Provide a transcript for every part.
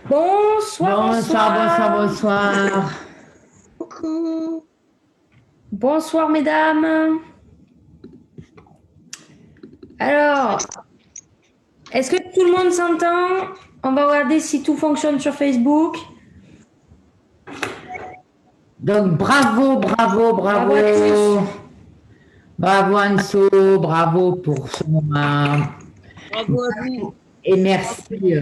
Bonsoir, Bonsoir. Coucou. Bonsoir, mesdames. Alors, est-ce que tout le monde s'entend? On va regarder si tout fonctionne sur Facebook. Donc, bravo. Bravo à tous. Bravo Anso, bravo pour ce moment. Bravo à vous. Et merci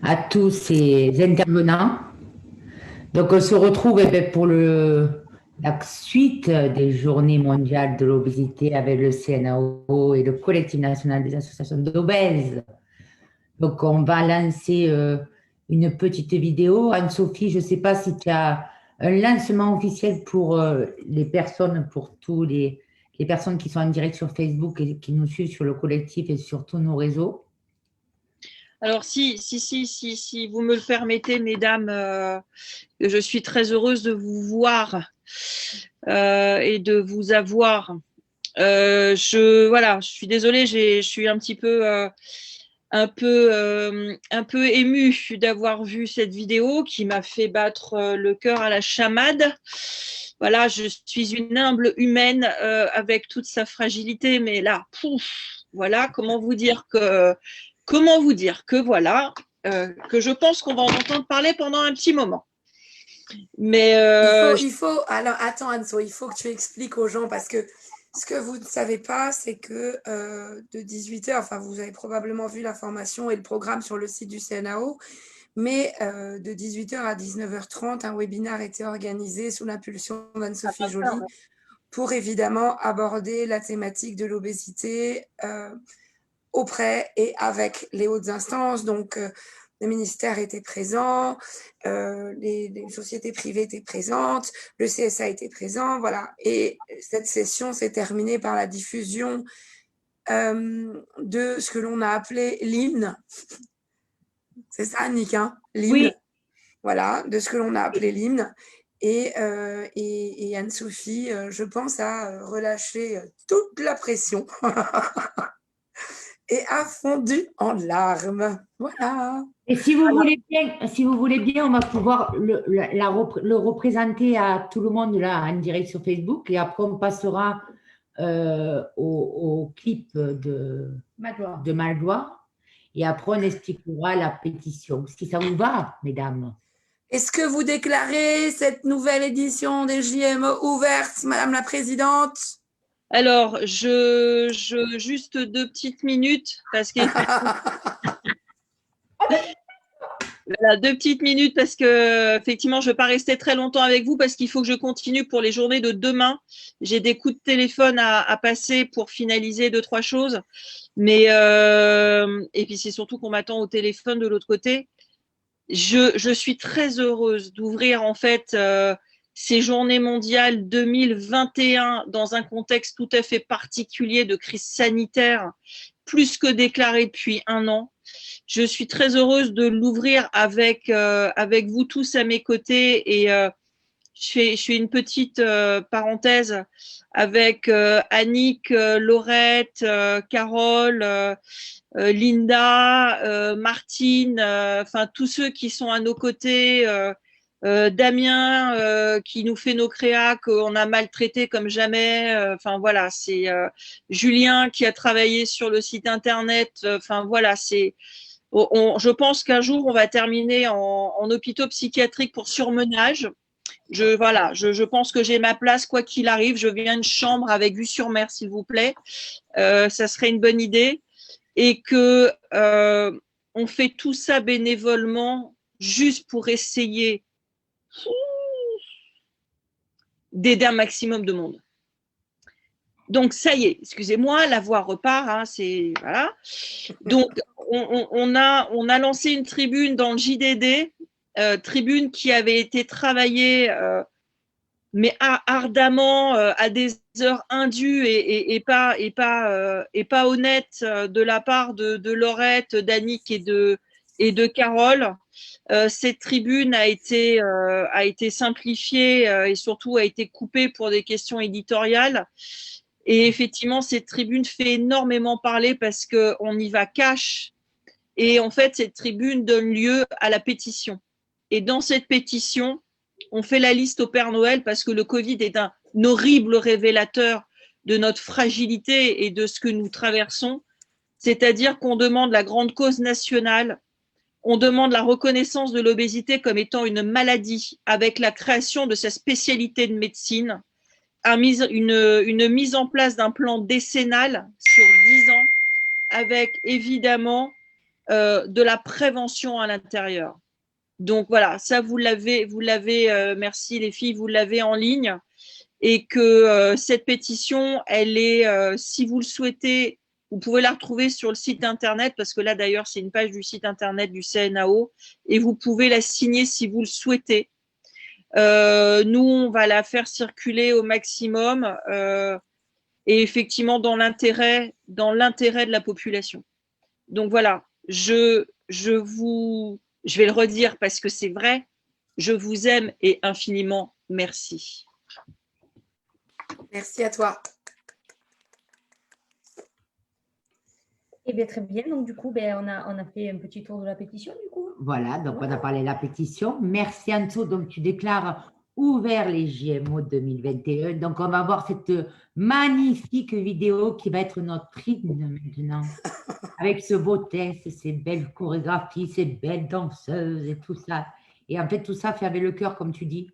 à tous ces intervenants. Donc, on se retrouve pour la suite des Journées mondiales de l'obésité avec le CNAO et le Collectif national des associations d'obèses. Donc, on va lancer une petite vidéo. Anne-Sophie, je ne sais pas si tu as un lancement officiel pour les personnes, pour tous les personnes qui sont en direct sur Facebook et qui nous suivent sur le collectif et sur tous nos réseaux. Alors, si vous me le permettez, mesdames, je suis très heureuse de vous voir et de vous avoir. Je suis désolée, je suis un petit peu, un peu émue d'avoir vu cette vidéo qui m'a fait battre le cœur à la chamade. Voilà, je suis une humble humaine avec toute sa fragilité, mais là, voilà, comment vous dire que voilà, que je pense qu'on va en entendre parler pendant un petit moment. Mais alors attends Anso, il faut que tu expliques aux gens parce que ce que vous ne savez pas, c'est que de 18h, enfin vous avez probablement vu l'information et le programme sur le site du CNAO, mais de 18h à 19h30, un webinaire a été organisé sous l'impulsion d'Anne-Sophie Joly pour évidemment aborder la thématique de l'obésité auprès et avec les hautes instances. Donc, le ministère était présent, les sociétés privées étaient présentes, le CSA était présent, voilà. Et cette session s'est terminée par la diffusion de ce que l'on a appelé l'hymne. C'est ça, Annick, hein, l'hymne. Oui. Voilà, de ce que l'on a appelé l'hymne. Et Anne-Sophie, je pense, a relâché toute la pression et a fondu en larmes. Voilà. Et si vous voulez bien, on va pouvoir le représenter à tout le monde là en direct sur Facebook et après on passera au clip de Maldoire et après on expliquera la pétition. Si ça vous va, mesdames. Est-ce que vous déclarez cette nouvelle édition des JME ouverte, Madame la Présidente? Alors, juste 2 petites minutes parce que voilà, 2 petites minutes parce que effectivement, je ne vais pas rester très longtemps avec vous parce qu'il faut que je continue pour les journées de demain. J'ai des coups de téléphone à passer pour finaliser 2-3 choses. Mais et puis c'est surtout qu'on m'attend au téléphone de l'autre côté. Je suis très heureuse d'ouvrir en fait ces journées mondiales 2021 dans un contexte tout à fait particulier de crise sanitaire, plus que déclaré depuis 1 an. Je suis très heureuse de l'ouvrir avec vous tous à mes côtés et je fais une petite parenthèse avec Annick, Laurette, Carole, Linda, Martine, enfin tous ceux qui sont à nos côtés, Damien qui nous fait nos créas qu'on a maltraité comme jamais, enfin voilà, c'est Julien qui a travaillé sur le site internet, enfin voilà, c'est je pense qu'un jour on va terminer en hôpitaux psychiatriques pour surmenage. Je pense que j'ai ma place quoi qu'il arrive. Je viens une chambre avec vue sur mer, s'il vous plaît. Ça serait une bonne idée. Et que on fait tout ça bénévolement juste pour essayer d'aider un maximum de monde. Donc ça y est, excusez-moi, la voix repart, hein, c'est voilà. Donc on a lancé une tribune dans le JDD, tribune qui avait été travaillée mais ardemment à des heures indues et pas honnêtes de la part de Laurette, d'Annick et de Carole. Cette tribune a été simplifiée et surtout a été coupée pour des questions éditoriales. Et effectivement, cette tribune fait énormément parler parce qu'on y va cash. Et en fait, cette tribune donne lieu à la pétition. Et dans cette pétition, on fait la liste au Père Noël parce que le Covid est un horrible révélateur de notre fragilité et de ce que nous traversons. C'est-à-dire qu'on demande la grande cause nationale, on demande la reconnaissance de l'obésité comme étant une maladie avec la création de sa spécialité de médecine, une mise en place d'un plan décennal sur 10 ans avec évidemment de la prévention à l'intérieur. Donc voilà, ça vous l'avez, merci les filles, vous l'avez en ligne et que cette pétition, elle est, si vous le souhaitez, vous pouvez la retrouver sur le site internet parce que là d'ailleurs c'est une page du site internet du CNAO et vous pouvez la signer si vous le souhaitez. Nous, on va la faire circuler au maximum et effectivement dans l'intérêt de la population. Donc voilà, je vais le redire parce que c'est vrai, je vous aime et infiniment merci. Merci à toi. Eh bien, très bien. Donc, du coup, on a fait un petit tour de la pétition, du coup. Voilà, donc on a parlé de la pétition. Merci Anso, donc tu déclares ouvert les JMO 2021. Donc on va voir cette magnifique vidéo qui va être notre hymne maintenant. Avec ce beau texte, ces belles chorégraphies, ces belles danseuses et tout ça. Et en fait, tout ça fait avec le cœur, comme tu dis.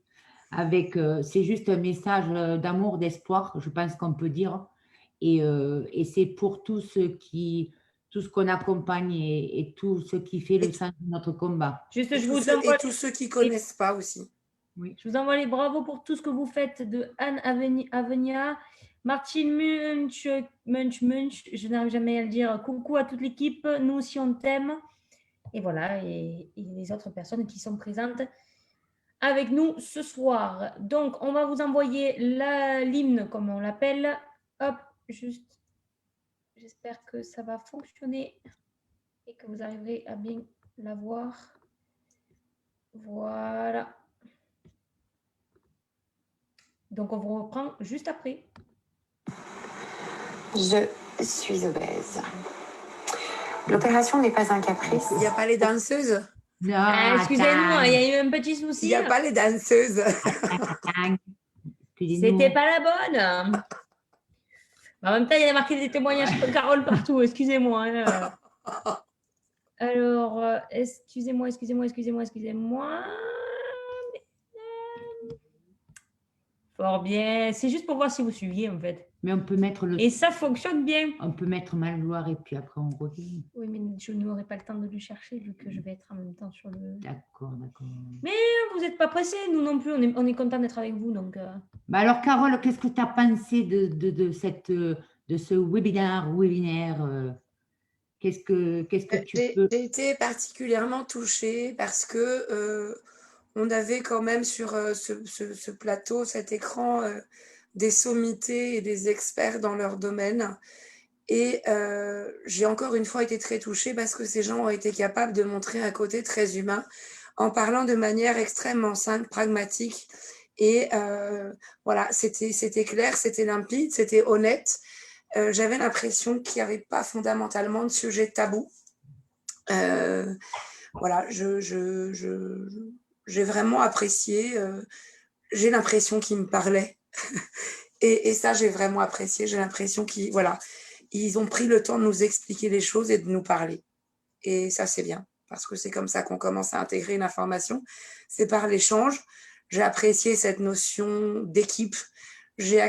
C'est juste un message d'amour, d'espoir, je pense qu'on peut dire. Et c'est pour tous tout ce qu'on accompagne et tout ce qui fait le sens de notre combat. Juste, Et tous ceux qui ne connaissent pas aussi. Oui. Je vous envoie les bravos pour tout ce que vous faites de Anne Avenia, Martine Munch, je n'arrive jamais à le dire. Coucou à toute l'équipe, nous aussi on t'aime. Et voilà, et les autres personnes qui sont présentes avec nous ce soir. Donc, on va vous envoyer l'hymne, comme on l'appelle. Hop, juste. J'espère que ça va fonctionner et que vous arriverez à bien la voir. Voilà. Donc, on vous reprend juste après. Je suis obèse. L'opération n'est pas un caprice. Il n'y a pas les danseuses? Non, excusez-moi, il y a eu un petit souci. Il n'y a pas les danseuses. C'était pas la bonne. En même temps, il y a marqué des témoignages de Carole partout. Excusez-moi. Alors, excusez-moi. Fort bien. C'est juste pour voir si vous suiviez, en fait. Mais on peut mettre le... Et ça fonctionne bien. On peut mettre Mal-Loire et puis après on revient. Oui, mais je n'aurai pas le temps de le chercher vu que je vais être en même temps sur le... D'accord. Mais vous n'êtes pas pressés, nous non plus. On est content d'être avec vous. Donc, Bah alors, Carole, qu'est-ce que tu as pensé de ce webinaire Qu'est-ce que tu peux... J'ai été particulièrement touchée parce que on avait quand même sur ce plateau, cet écran, des sommités et des experts dans leur domaine. Et j'ai encore une fois été très touchée parce que ces gens ont été capables de montrer un côté très humain en parlant de manière extrêmement simple, pragmatique. Et voilà, c'était clair, c'était limpide, c'était honnête. J'avais l'impression qu'il n'y avait pas fondamentalement de sujet tabou. Voilà, j'ai vraiment apprécié. J'ai l'impression qu'ils me parlaient. et ça, j'ai vraiment apprécié. J'ai l'impression qu'ils ont pris le temps de nous expliquer les choses et de nous parler. Et ça, c'est bien, parce que c'est comme ça qu'on commence à intégrer une information. C'est par l'échange. J'ai apprécié cette notion d'équipe. J'ai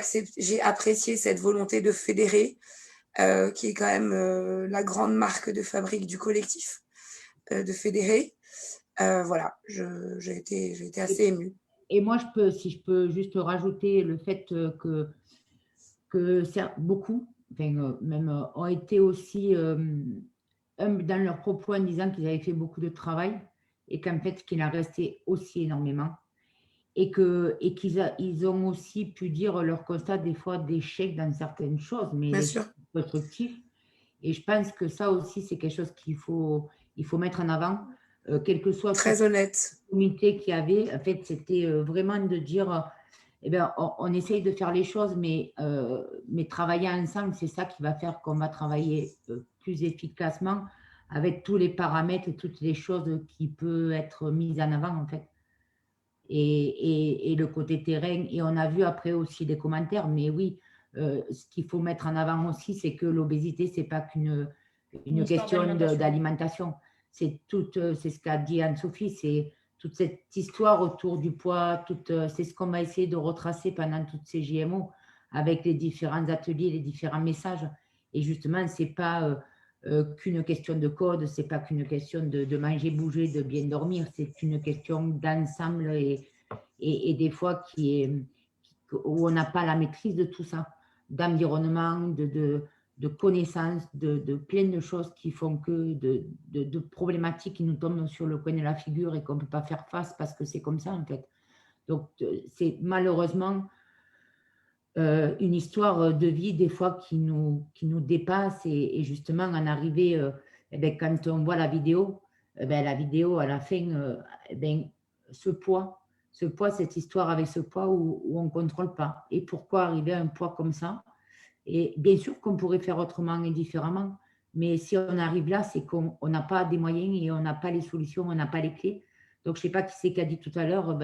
apprécié cette volonté de fédérer, qui est quand même la grande marque de fabrique du collectif, de fédérer. Voilà, j'ai été assez émue. Et moi, si je peux juste rajouter le fait que beaucoup, même ont été aussi humbles dans leurs propos en disant qu'ils avaient fait beaucoup de travail et qu'en fait, qu'il en restait aussi énormément. Et qu'ils ont aussi pu dire leur constat des fois d'échec dans certaines choses, mais constructifs. Et je pense que ça aussi, c'est quelque chose il faut mettre en avant, quel que soit très honnête comité qu'il y avait. En fait, c'était vraiment de dire eh bien, on essaye de faire les choses, mais travailler ensemble, c'est ça qui va faire qu'on va travailler plus efficacement avec tous les paramètres et toutes les choses qui peuvent être mises en avant, en fait. Et le côté terrain. Et on a vu après aussi des commentaires, mais oui, ce qu'il faut mettre en avant aussi, c'est que l'obésité, ce n'est pas qu'une question d'alimentation. C'est ce qu'a dit Anne-Sophie, c'est toute cette histoire autour du poids, c'est ce qu'on va essayer de retracer pendant toutes ces JMO avec les différents ateliers, les différents messages. Et justement, ce n'est pas qu'une question de code, ce n'est pas qu'une question de manger, bouger, de bien dormir, c'est une question d'ensemble et des fois où on n'a pas la maîtrise de tout ça, d'environnement, de connaissances, de plein de choses qui font que de problématiques qui nous tombent sur le coin de la figure et qu'on ne peut pas faire face parce que c'est comme ça en fait. Donc c'est malheureusement une histoire de vie des fois qui nous dépasse et justement en arriver, quand on voit la vidéo à la fin, ce poids, cette histoire avec ce poids où on ne contrôle pas. Et pourquoi arriver à un poids comme ça? Et bien sûr qu'on pourrait faire autrement et différemment, mais si on arrive là, c'est qu'on n'a pas des moyens et on n'a pas les solutions, on n'a pas les clés. Donc, je ne sais pas qui c'est qui a dit tout à l'heure,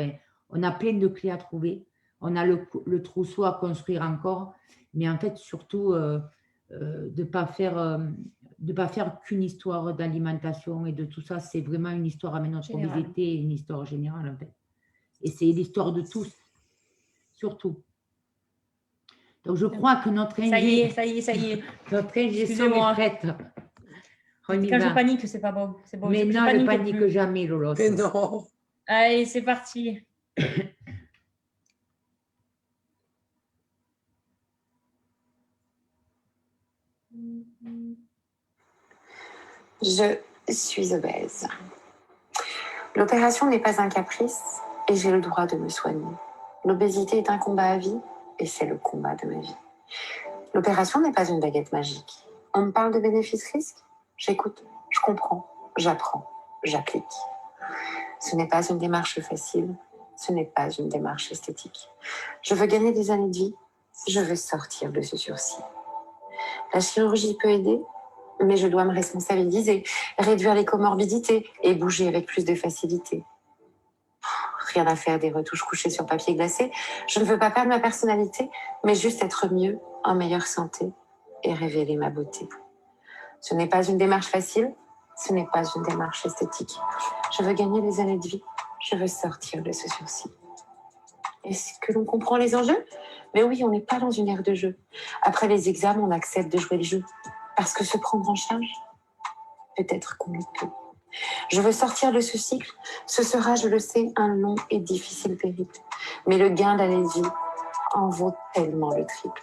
on a plein de clés à trouver. On a le trousseau à construire encore, mais en fait, surtout, de ne pas faire qu'une histoire d'alimentation et de tout ça. C'est vraiment une histoire avec notre obésité, une histoire générale, en fait. Et c'est l'histoire de tous, surtout. Donc, je crois que notre ingé... Ça y est. Notre ingé son est prête. Quand je panique, c'est pas bon. C'est bon. Mais non, ne panique jamais, Lolo. Mais non. Allez, c'est parti. Je suis obèse. L'opération n'est pas un caprice et j'ai le droit de me soigner. L'obésité est un combat à vie et c'est le combat de ma vie. L'opération n'est pas une baguette magique. On me parle de bénéfices-risques. J'écoute, je comprends, j'apprends, j'applique. Ce n'est pas une démarche facile, ce n'est pas une démarche esthétique. Je veux gagner des années de vie, je veux sortir de ce sursis. La chirurgie peut aider, mais je dois me responsabiliser, réduire les comorbidités et bouger avec plus de facilité. Rien à faire des retouches couchées sur papier glacé. Je ne veux pas perdre ma personnalité, mais juste être mieux, en meilleure santé et révéler ma beauté. Ce n'est pas une démarche facile, ce n'est pas une démarche esthétique. Je veux gagner des années de vie, je veux sortir de ce sursis. Est-ce que l'on comprend les enjeux? Mais oui, on n'est pas dans une ère de jeu. Après les examens, on accepte de jouer le jeu. Parce que se prendre en charge, peut-être qu'on le peut. Je veux sortir de ce cycle. Ce sera, je le sais, un long et difficile périple. Mais le gain d'année de vie en vaut tellement le triple.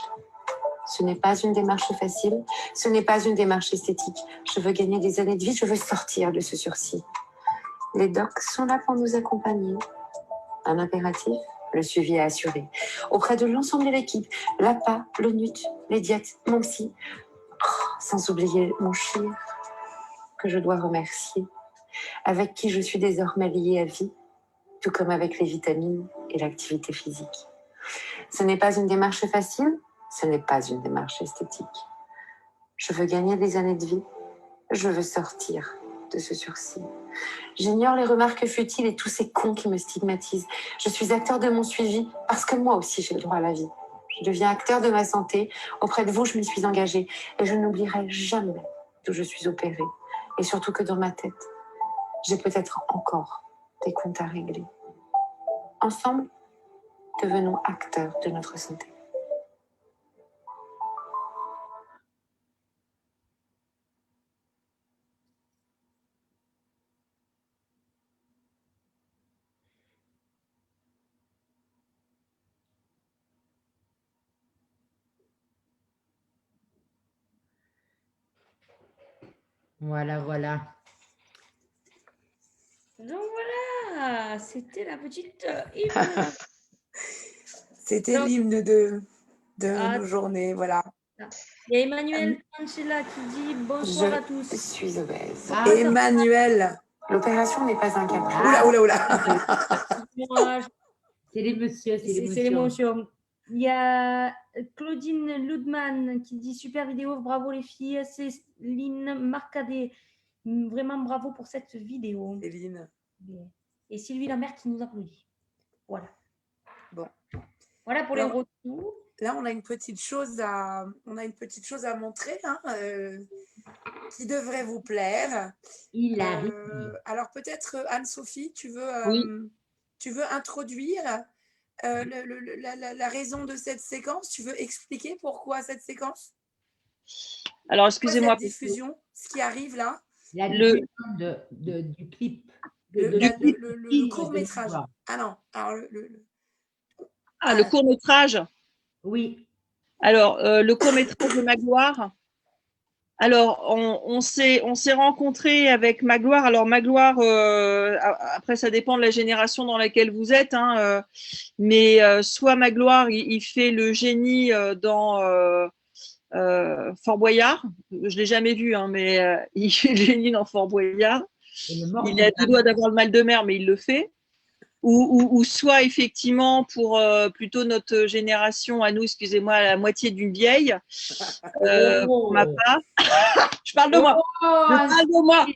Ce n'est pas une démarche facile, ce n'est pas une démarche esthétique. Je veux gagner des années de vie, je veux sortir de ce sursis. Les docs sont là pour nous accompagner. Un impératif, le suivi à assurer. Auprès de l'ensemble de l'équipe, l'APA, le NUT, les diètes, mon psy. Sans oublier mon chir, que je dois remercier, avec qui je suis désormais liée à vie, tout comme avec les vitamines et l'activité physique. Ce n'est pas une démarche facile, ce n'est pas une démarche esthétique. Je veux gagner des années de vie, je veux sortir de ce sursis. J'ignore les remarques futiles et tous ces cons qui me stigmatisent. Je suis acteur de mon suivi parce que moi aussi j'ai le droit à la vie. Je deviens acteur de ma santé. Auprès de vous, je m'y suis engagée. Et je n'oublierai jamais d'où je suis opérée. Et surtout que dans ma tête, j'ai peut-être encore des comptes à régler. Ensemble, devenons acteurs de notre santé. Voilà, voilà. Donc voilà, c'était la petite hymne. C'était Donc, l'hymne de nos journées, voilà. Il y a Emmanuel Panchela qui dit bonsoir à Je tous. suis obèse. Ah, Emmanuel. L'opération n'est pas un caprice. Oula. Moi, C'est les messieurs, c'est C'est l'émotion. Il y a Claudine Ludman qui dit super vidéo, bravo les filles. Céline Marcadet, vraiment bravo pour cette vidéo. Céline. Et Sylvie Lambert qui nous applaudit. Voilà. Bon. Voilà pour les retours. Là, on a une petite chose à montrer hein, qui devrait vous plaire. Il arrive. Alors peut-être Anne-Sophie, tu veux introduire la raison de cette séquence? Tu veux expliquer pourquoi cette séquence? Alors, excusez-moi. Cette diffusion, ce qui arrive là. La diffusion du clip. Le court-métrage. Ah non, alors le court-métrage. Oui. Alors, le court-métrage de Magloire. Alors, on s'est rencontrés avec Magloire. Alors, Magloire, après, ça dépend de la génération dans laquelle vous êtes. Hein, mais soit Magloire, il fait le génie dans Fort Boyard. Je ne l'ai jamais vu, hein, mais il fait le génie dans Fort Boyard. Il a tout doigt d'avoir le mal de mer, mais il le fait. Ou soit effectivement pour plutôt notre génération à nous, excusez-moi, la moitié d'une vieille, pour ma part. Je parle de moi.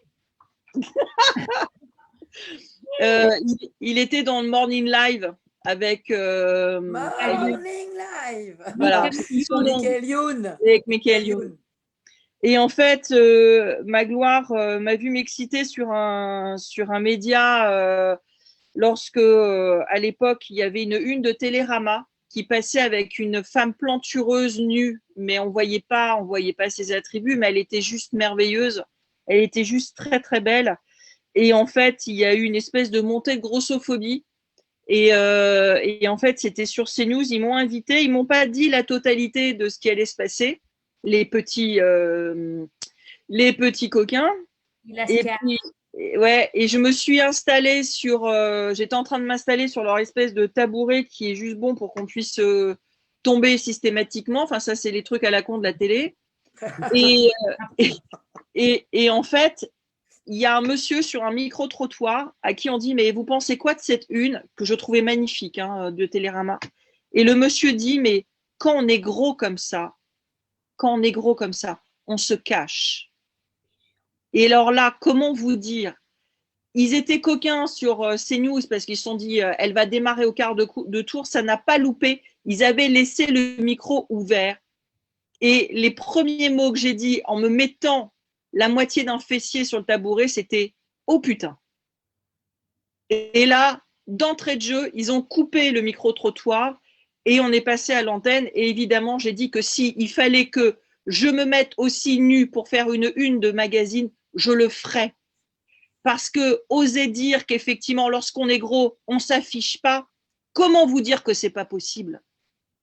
Il était dans le Morning Live avec Morning Live. Voilà. Avec Michael Youn. Et en fait, Magloire m'a vu m'exciter sur un média lorsque, à l'époque, il y avait une de Télérama qui passait avec une femme plantureuse nue, mais on voyait pas ses attributs, mais elle était juste merveilleuse. Elle était juste très, très belle. Et en fait, il y a eu une espèce de montée de grossophobie. Et en fait, c'était sur CNews. Ils m'ont invité. Ils m'ont pas dit la totalité de ce qui allait se passer. Les petits coquins. Et je me suis installée j'étais en train de m'installer sur leur espèce de tabouret qui est juste bon pour qu'on puisse tomber systématiquement. Enfin, ça, c'est les trucs à la con de la télé. Et en fait, il y a un monsieur sur un micro-trottoir à qui on dit « Mais vous pensez quoi de cette une ?» que je trouvais magnifique hein, de Télérama. Et le monsieur dit « Mais quand on est gros comme ça, on se cache. » Et alors là, comment vous dire? Ils étaient coquins sur CNews parce qu'ils se sont dit elle va démarrer au quart de tour, ça n'a pas loupé. Ils avaient laissé le micro ouvert. Et les premiers mots que j'ai dit en me mettant la moitié d'un fessier sur le tabouret, c'était « Oh putain !» Et là, d'entrée de jeu, ils ont coupé le micro-trottoir et on est passé à l'antenne. Et évidemment, j'ai dit que il fallait que je me mette aussi nue pour faire une de magazine, je le ferais. Parce que oser dire qu'effectivement, lorsqu'on est gros, on ne s'affiche pas, comment vous dire que ce n'est pas possible?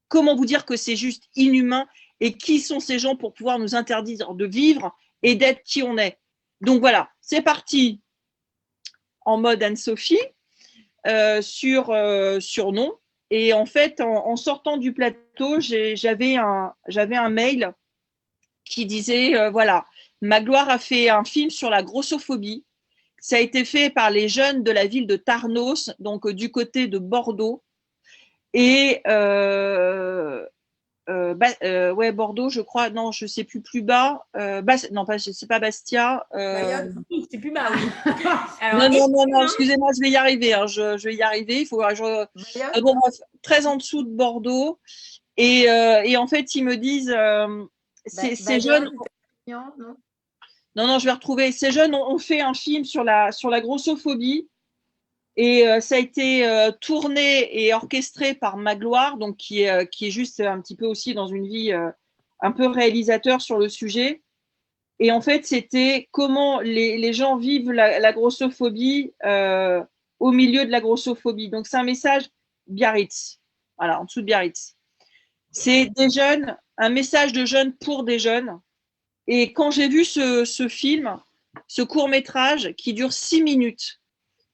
Comment vous dire que c'est juste inhumain? Et qui sont ces gens pour pouvoir nous interdire de vivre et d'être qui on est? Donc voilà, c'est parti en mode Anne-Sophie sur non. Et en fait, en sortant du plateau, j'avais un mail qui disait voilà, Magloire a fait un film sur la grossophobie. Ça a été fait par les jeunes de la ville de Tarnos, donc du côté de Bordeaux. Et Bordeaux, je crois. Non, je ne sais plus bas. Non, c'est pas Bastia. C'est plus bas, oui. Alors, non, excusez-moi, je vais y arriver. Hein, je vais y arriver. Il faut bon, très en dessous de Bordeaux. Et en fait, ils me disent ces jeunes. Non, je vais retrouver. Ces jeunes ont fait un film sur la grossophobie. Et ça a été tourné et orchestré par Magloire, donc qui est juste un petit peu aussi dans une vie un peu réalisateur sur le sujet. Et en fait, c'était comment les gens vivent la grossophobie au milieu de la grossophobie. Donc, c'est un message Biarritz. Voilà, en dessous de Biarritz. C'est des jeunes, un message de jeunes pour des jeunes. Et quand j'ai vu ce film, ce court-métrage qui dure 6 minutes,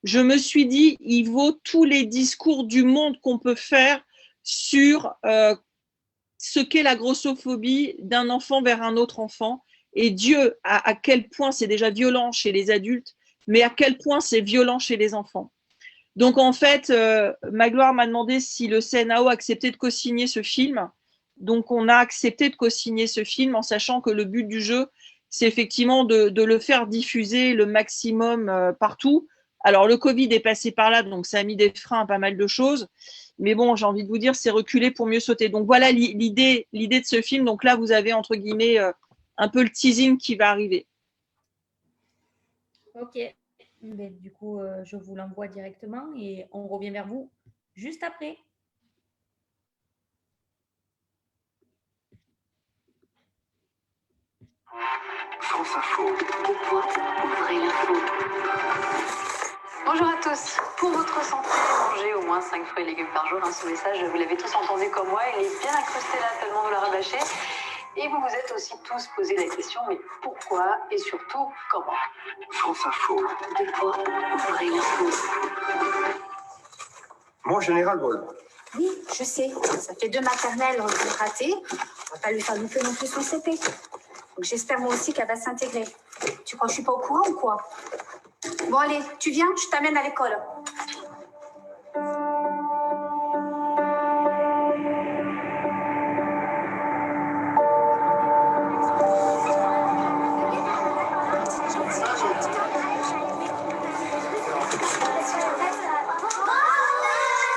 je me suis dit, il vaut tous les discours du monde qu'on peut faire sur ce qu'est la grossophobie d'un enfant vers un autre enfant. Et Dieu, à quel point c'est déjà violent chez les adultes, mais à quel point c'est violent chez les enfants. Donc, en fait, Magloire m'a demandé si le CNAO acceptait de co-signer ce film. Donc, on a accepté de co-signer ce film en sachant que le but du jeu, c'est effectivement de le faire diffuser le maximum partout. Alors, le Covid est passé par là, donc ça a mis des freins à pas mal de choses. Mais bon, j'ai envie de vous dire, c'est reculer pour mieux sauter. Donc, voilà l'idée de ce film. Donc là, vous avez, entre guillemets, un peu le teasing qui va arriver. Ok. Mais du coup, je vous l'envoie directement et on revient vers vous juste après. France Info. Pourquoi ouvrez l'info? Bonjour à tous. Pour votre santé, mangez au moins 5 fruits et légumes par jour. Ce message, vous l'avez tous entendu comme moi. Il est bien incrusté là, tellement vous l'a rabâché. Et vous vous êtes aussi tous posé la question, mais pourquoi et surtout comment? France Info. Pourquoi ouvrez l'info? Mon général Vol. Oui, je sais. Ça fait 2 maternelles ratées. On va pas lui faire louper non plus son CP. Donc j'espère moi aussi qu'elle va s'intégrer. Tu crois que je suis pas au courant ou quoi? Bon allez, tu viens, je t'amène à l'école.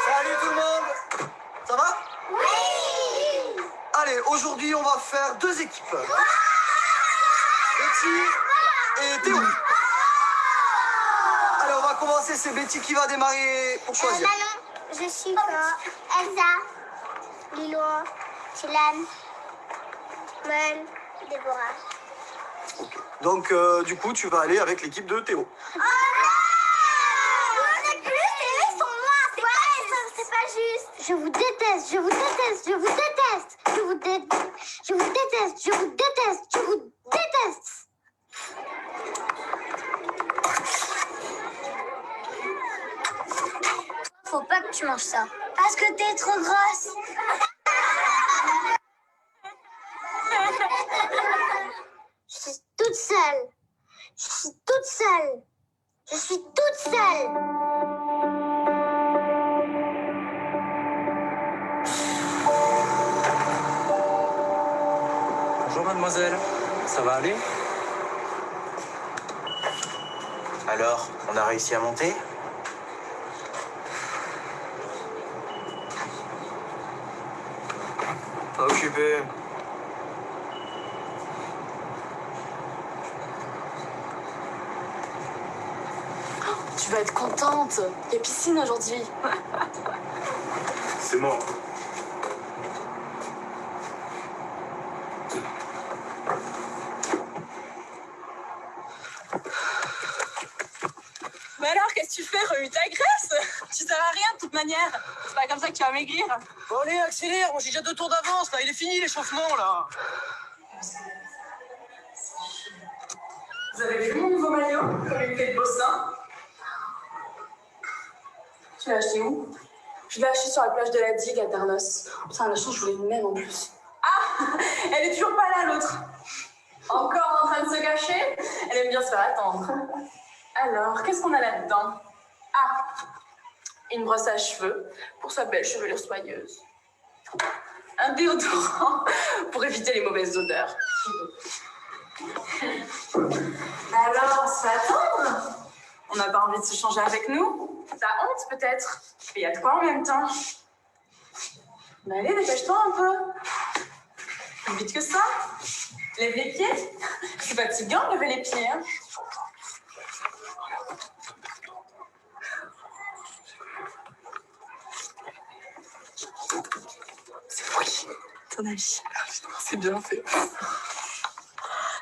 Salut tout le monde! Ça va? Oui! Allez, aujourd'hui on va faire 2 équipes. Betty et Théo. Allez, on va commencer, c'est Betty qui va démarrer pour choisir. Manon, je suis Elsa, Lilo, Chilane, Mel, Déborah. Donc du coup, tu vas aller avec l'équipe de Théo. Oh non! On est plus, eux sont noirs, c'est pas juste. Je vous déteste, je vous déteste, je vous déteste. Je vous déteste, je vous déteste, je vous déteste, je vous déteste. Faut pas que tu manges ça. Parce que t'es trop grosse. Je suis toute seule. Je suis toute seule. Je suis toute seule. Bonjour mademoiselle, ça va aller? Alors, on a réussi à monter? Pas occupé. Tu vas être contente. Il y a piscine aujourd'hui. C'est mort. Mais alors, qu'est-ce que tu fais? Remue ta graisse. Tu sers à rien de toute manière. C'est pas comme ça que tu vas maigrir. Bon allez, accélère, j'ai déjà 2 tours d'avance là, il est fini l'échauffement là. Vous avez vu mon nouveau maillot? Comme il fait de beau sein. Tu l'as acheté où? Je l'ai acheté sur la plage de la Digue à Darnos. Putain, la chance, je voulais une même en plus. Ah! Elle est toujours pas là, l'autre. Encore en train de se cacher? Elle aime bien se faire attendre. Alors, qu'est-ce qu'on a là-dedans? Ah! Une brosse à cheveux pour sa belle chevelure soigneuse. Un déodorant pour éviter les mauvaises odeurs. Alors, on se fait attendre? On n'a pas envie de se changer avec nous? T'as honte peut-être? Mais il y a de quoi en même temps? Mais allez, dépêche-toi un peu. Plus vite que ça. Lève les pieds. C'est fatigant de lever les pieds. Hein. C'est pour qui? Ton avis? C'est bien fait.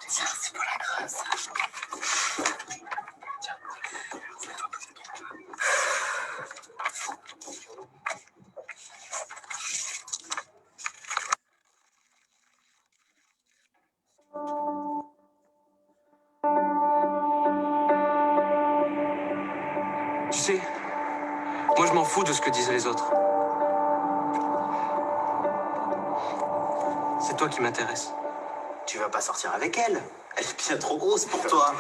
Tiens, c'est pour la grosse. Tu sais, moi je m'en fous de ce que disent les autres. C'est toi qui m'intéresse. Tu vas pas sortir avec elle. Elle est bien trop grosse pour toi.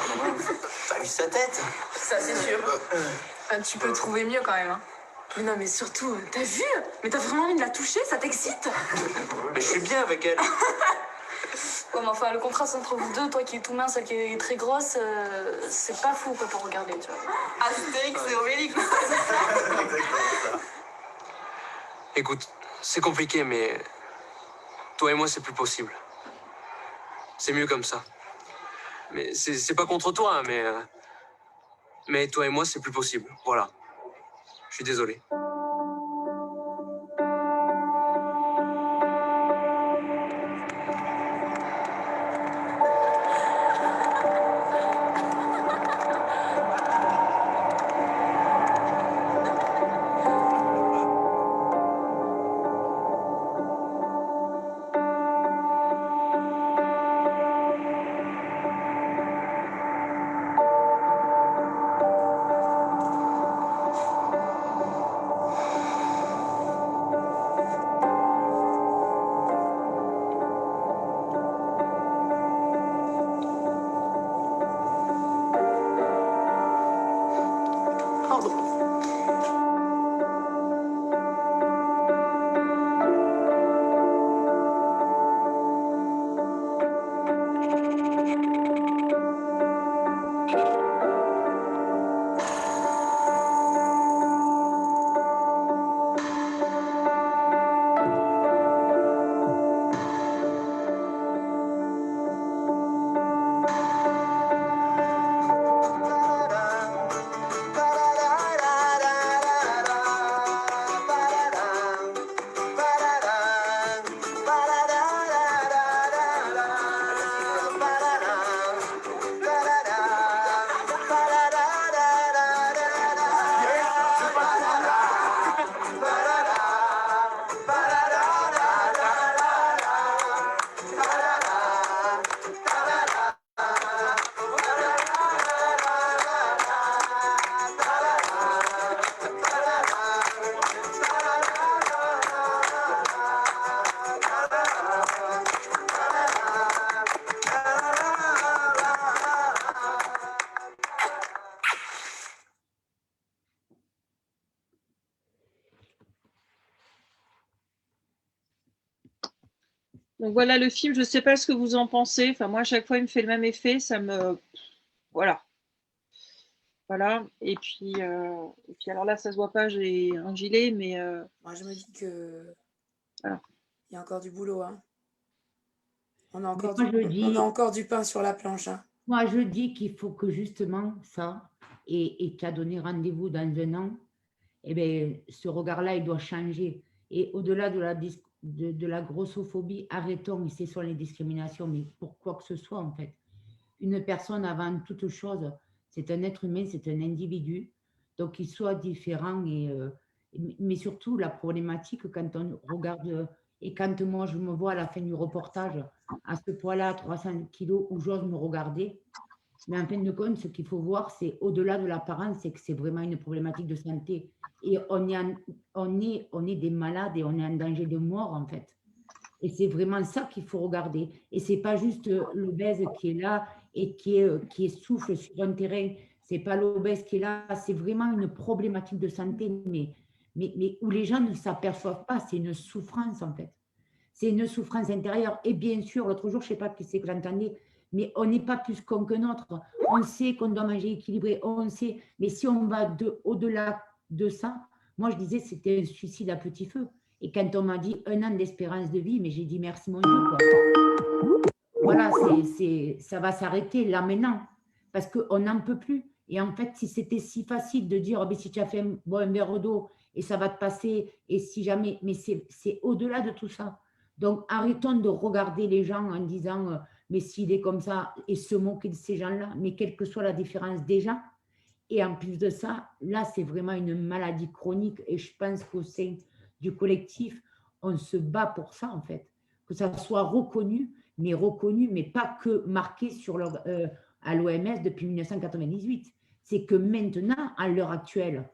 T'as vu sa tête? Ça, c'est sûr. Tu peux trouver mieux quand même. Hein. Mais non, mais surtout, t'as vu? Mais t'as vraiment envie de la toucher? Ça t'excite? Mais je suis bien avec elle. Ouais, mais enfin, le contraste entre vous deux, toi qui es tout mince, elle qui est très grosse, c'est pas fou quoi pour regarder, tu vois. Astérix et Obélix. Écoute, c'est compliqué, mais toi et moi, c'est plus possible. C'est mieux comme ça. Mais c'est pas contre toi, hein, mais toi et moi, c'est plus possible. Voilà. Je suis désolé. Donc voilà le film, je ne sais pas ce que vous en pensez. Enfin, moi, à chaque fois, il me fait le même effet. Ça me. Voilà. Voilà. Et puis alors là, ça ne se voit pas, j'ai un gilet, mais. Moi, je me dis que Voilà. il y a encore du boulot. Hein. On a Mais encore, moi, je dis, on a encore du pain sur la planche. Hein. moi, je dis qu'il faut que justement ça, et tu as donné rendez-vous dans 1 an, eh bien, ce regard-là, il doit changer. Et au-delà de la grossophobie, arrêtons, ce sont les discriminations, mais pour quoi que ce soit, en fait. Une personne, avant toute chose, c'est un être humain, c'est un individu, donc qu'il soit différent. Mais surtout, la problématique, quand on regarde, et quand moi, je me vois à la fin du reportage, à ce poids-là, 300 kilos, où j'ose me regarder, mais en fin de compte, ce qu'il faut voir, c'est au-delà de l'apparence, c'est que c'est vraiment une problématique de santé. Et on est des malades et on est en danger de mort, en fait. Et c'est vraiment ça qu'il faut regarder. Et ce n'est pas juste l'obèse qui est là et qui souffle sur un terrain. Ce n'est pas l'obèse qui est là. C'est vraiment une problématique de santé, mais où les gens ne s'aperçoivent pas. C'est une souffrance, en fait. C'est une souffrance intérieure. Et bien sûr, l'autre jour, je ne sais pas qui c'est que j'entendais, mais on n'est pas plus con que notre. On sait qu'on doit manger équilibré, on sait. Mais si on va au-delà de ça, moi, je disais c'était un suicide à petit feu. Et quand on m'a dit 1 an d'espérance de vie, mais j'ai dit merci mon Dieu, quoi. Voilà, ça va s'arrêter là maintenant, parce qu'on n'en peut plus. Et en fait, si c'était si facile de dire, oh, si tu as fait un verre d'eau et ça va te passer, et si jamais, mais c'est au-delà de tout ça. Donc, arrêtons de regarder les gens en disant, mais s'il est comme ça, et se moquer de ces gens-là, mais quelle que soit la différence déjà. Et en plus de ça, là, c'est vraiment une maladie chronique, et je pense qu'au sein du collectif, on se bat pour ça, en fait. Que ça soit reconnu, mais pas que marqué à l'OMS depuis 1998. C'est que maintenant, à l'heure actuelle,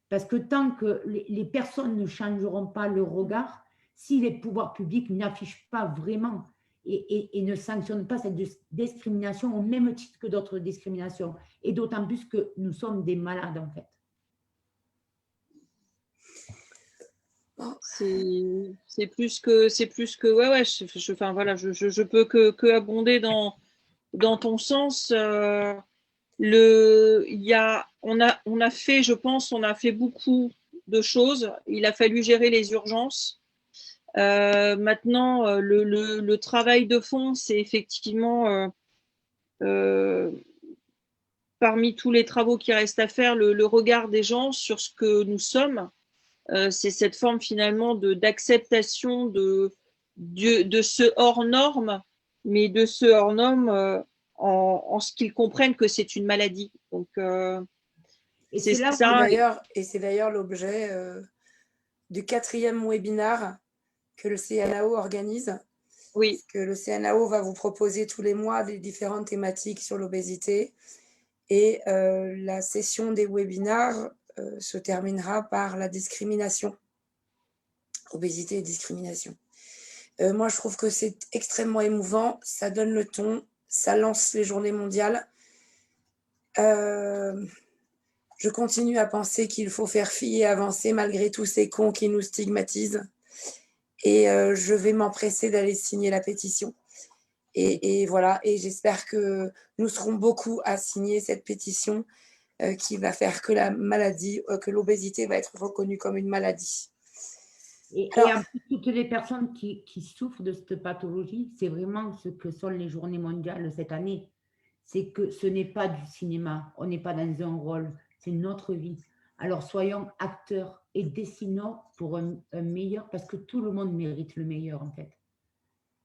parce que tant que les personnes ne changeront pas leur regard, si les pouvoirs publics n'affichent pas vraiment et ne sanctionne pas cette discrimination au même titre que d'autres discriminations. Et d'autant plus que nous sommes des malades, en fait. C'est plus que ouais, enfin voilà, je peux que abonder dans ton sens. On a fait, je pense, on a fait beaucoup de choses. Il a fallu gérer les urgences. Maintenant, le travail de fond, c'est effectivement parmi tous les travaux qui restent à faire, le regard des gens sur ce que nous sommes. C'est cette forme finalement d'acceptation de ce hors norme, mais de ce hors norme en ce qu'ils comprennent que c'est une maladie. Donc, et c'est d'ailleurs l'objet du 4e webinaire que le CNAO organise. Oui. Parce que le CNAO va vous proposer tous les mois des différentes thématiques sur l'obésité. Et la session des webinaires se terminera par la discrimination. Obésité et discrimination. Moi, je trouve que c'est extrêmement émouvant. Ça donne le ton. Ça lance les journées mondiales. Je continue à penser qu'il faut faire fi et avancer malgré tous ces cons qui nous stigmatisent. Et je vais m'empresser d'aller signer la pétition. Et voilà, et j'espère que nous serons beaucoup à signer cette pétition qui va faire que la maladie, que l'obésité va être reconnue comme une maladie. Et en plus, toutes les personnes qui souffrent de cette pathologie, c'est vraiment ce que sont les journées mondiales cette année. C'est que ce n'est pas du cinéma, on n'est pas dans un rôle, c'est notre vie. Alors soyons acteurs et dessinons pour un meilleur, parce que tout le monde mérite le meilleur en fait.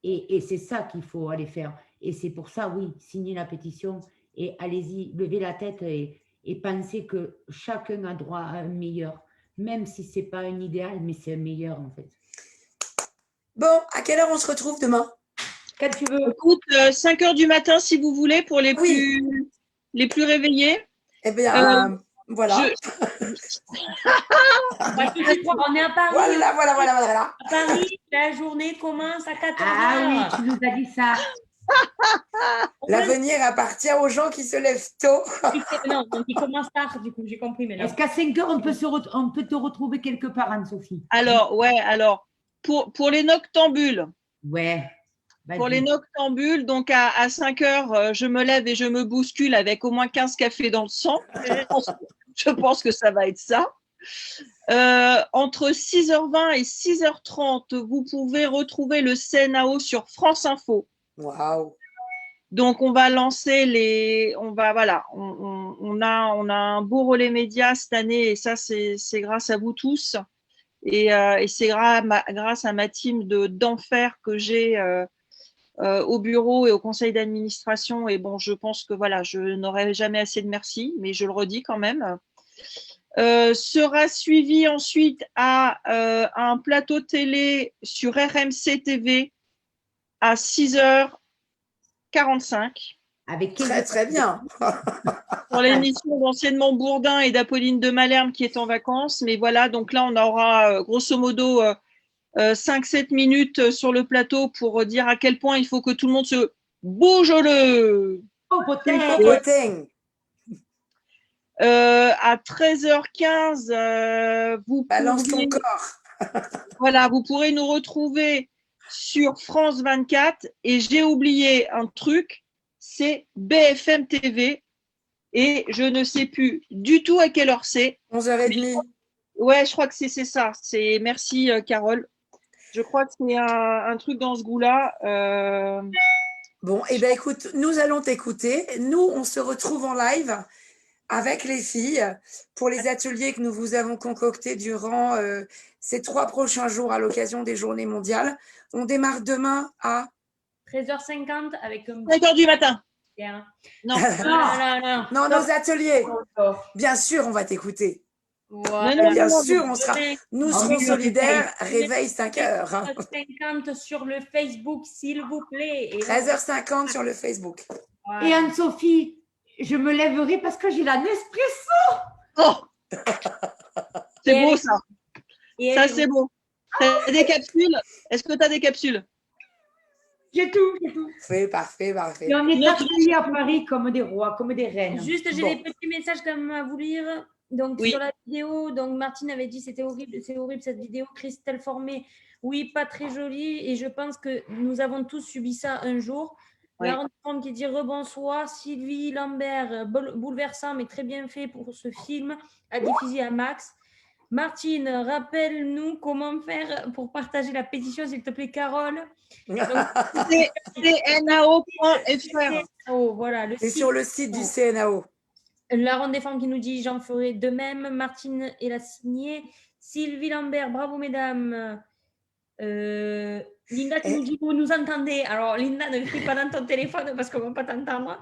Et c'est ça qu'il faut aller faire. Et c'est pour ça, oui, signez la pétition et allez-y, levez la tête et pensez que chacun a droit à un meilleur, même si ce n'est pas un idéal, mais c'est un meilleur en fait. Bon, à quelle heure on se retrouve demain? Quand tu veux. Écoute, 5 heures du matin si vous voulez pour les plus réveillés. Eh bien, voilà. On est à Paris. Voilà. À Paris, la journée commence à 14h. Ah oui, tu nous as dit ça. L'avenir appartient aux gens qui se lèvent tôt. Non, donc il commence tard, du coup, j'ai compris. Est-ce qu'à 5 heures, on peut te retrouver quelque part, Anne-Sophie? Alors, pour les noctambules. Ouais. Pour les noctambules, donc à 5 heures, je me lève et je me bouscule avec au moins 15 cafés dans le sang. Je pense que ça va être ça. Entre 6h20 et 6h30, vous pouvez retrouver le CNAO sur France Info. Waouh! Donc, on va lancer on a un beau relais média cette année et ça, c'est grâce à vous tous. Et c'est grâce à ma team d'enfer que j'ai au bureau et au conseil d'administration. Et bon, je pense que voilà, je n'aurai jamais assez de merci, mais je le redis quand même. Sera suivi ensuite à un plateau télé sur RMC TV à 6h45. Avec très bien. Pour l'émission d'Anciennement Bourdin et d'Apolline de Malherbe qui est en vacances. Mais voilà, donc là, on aura grosso modo 5-7 minutes sur le plateau pour dire à quel point il faut que tout le monde se bouge le popotin. À 13h15, balance ton corps. Voilà, vous pourrez nous retrouver sur France 24 et j'ai oublié un truc, c'est BFM TV et je ne sais plus du tout à quelle heure c'est. 11h30. Ouais, je crois que c'est ça. Merci Carole. Je crois que c'est un truc dans ce goût-là. Bon, et bien écoute, nous allons t'écouter. Nous, on se retrouve en live avec les filles pour les ateliers que nous vous avons concoctés durant ces 3 prochains jours à l'occasion des Journées mondiales. On démarre demain à 13h50 avec 5h du matin. Non. Non, nos ateliers. Bien sûr, on va t'écouter. Voilà. Bien sûr, nous serons solidaires. Réveil 5h. 13h50 sur le Facebook, s'il vous plaît. 13h50 sur le Facebook. Voilà. Et Anne-Sophie, je me lèverai parce que j'ai la Nespresso. Oh, c'est beau ça. Ça, c'est beau. T'as des capsules? Est-ce que tu as des capsules? J'ai tout, j'ai tout. Parfait. Et on est accueillis à Paris comme des rois, comme des reines. Juste, j'ai Bon. des petits messages quand même à vous lire. Donc, Oui. sur la vidéo, donc Martine avait dit c'est horrible cette vidéo. Christelle Formé, oui, pas très jolie. Et je pense que nous avons tous subi ça un jour. Oui. La rencontre qui dit rebonsoir. Sylvie Lambert, bouleversant, mais très bien fait pour ce film, à diffuser à Max. Martine, rappelle-nous comment faire pour partager la pétition, s'il te plaît, Carole. C'est cnao.fr. Oh, voilà, le C'est site. sur le site du CNAO. La Ronde des femmes qui nous dit j'en ferai de même. Martine et l'a signé. Sylvie Lambert, bravo mesdames. Linda qui nous dit vous nous entendez. Alors Linda, ne crie pas dans ton téléphone parce qu'on ne va pas t'entendre.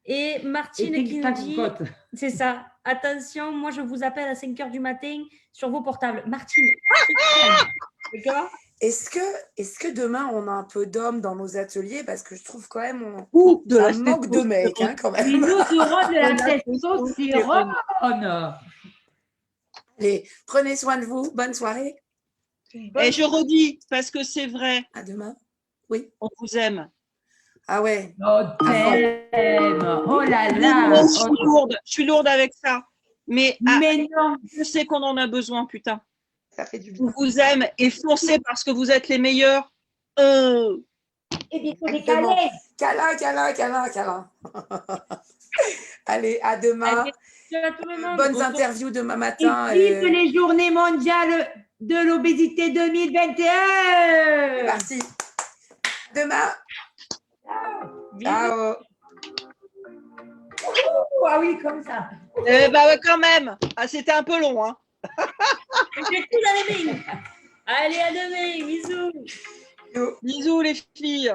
Et Martine qui nous dit c'est ça. Attention, moi je vous appelle à 5h du matin sur vos portables. Martine, d'accord. Est-ce que demain on a un peu d'hommes dans nos ateliers parce que je trouve quand même ça manque de mecs quand même. Il nous aura de la testostérone. Allez, prenez soin de vous. Bonne soirée. Et je redis, parce que c'est vrai. À demain. Oui. On vous aime. Ah ouais. Oh là là. Je suis lourde avec ça. Mais non. Je sais qu'on en a besoin, putain. Ça fait du bien. On vous aime et foncez parce que vous êtes les meilleurs. Et bien, faut des câlins. Câlin. Allez, à demain. Bonnes interviews demain matin. Et vive les journées mondiales de l'obésité 2021. Merci. Demain. Ciao. Ah oui, comme ça. Quand même. Ah, c'était un peu long, hein. J'ai tout dans les mains. Allez, à demain. Bisous. Bisous, les filles.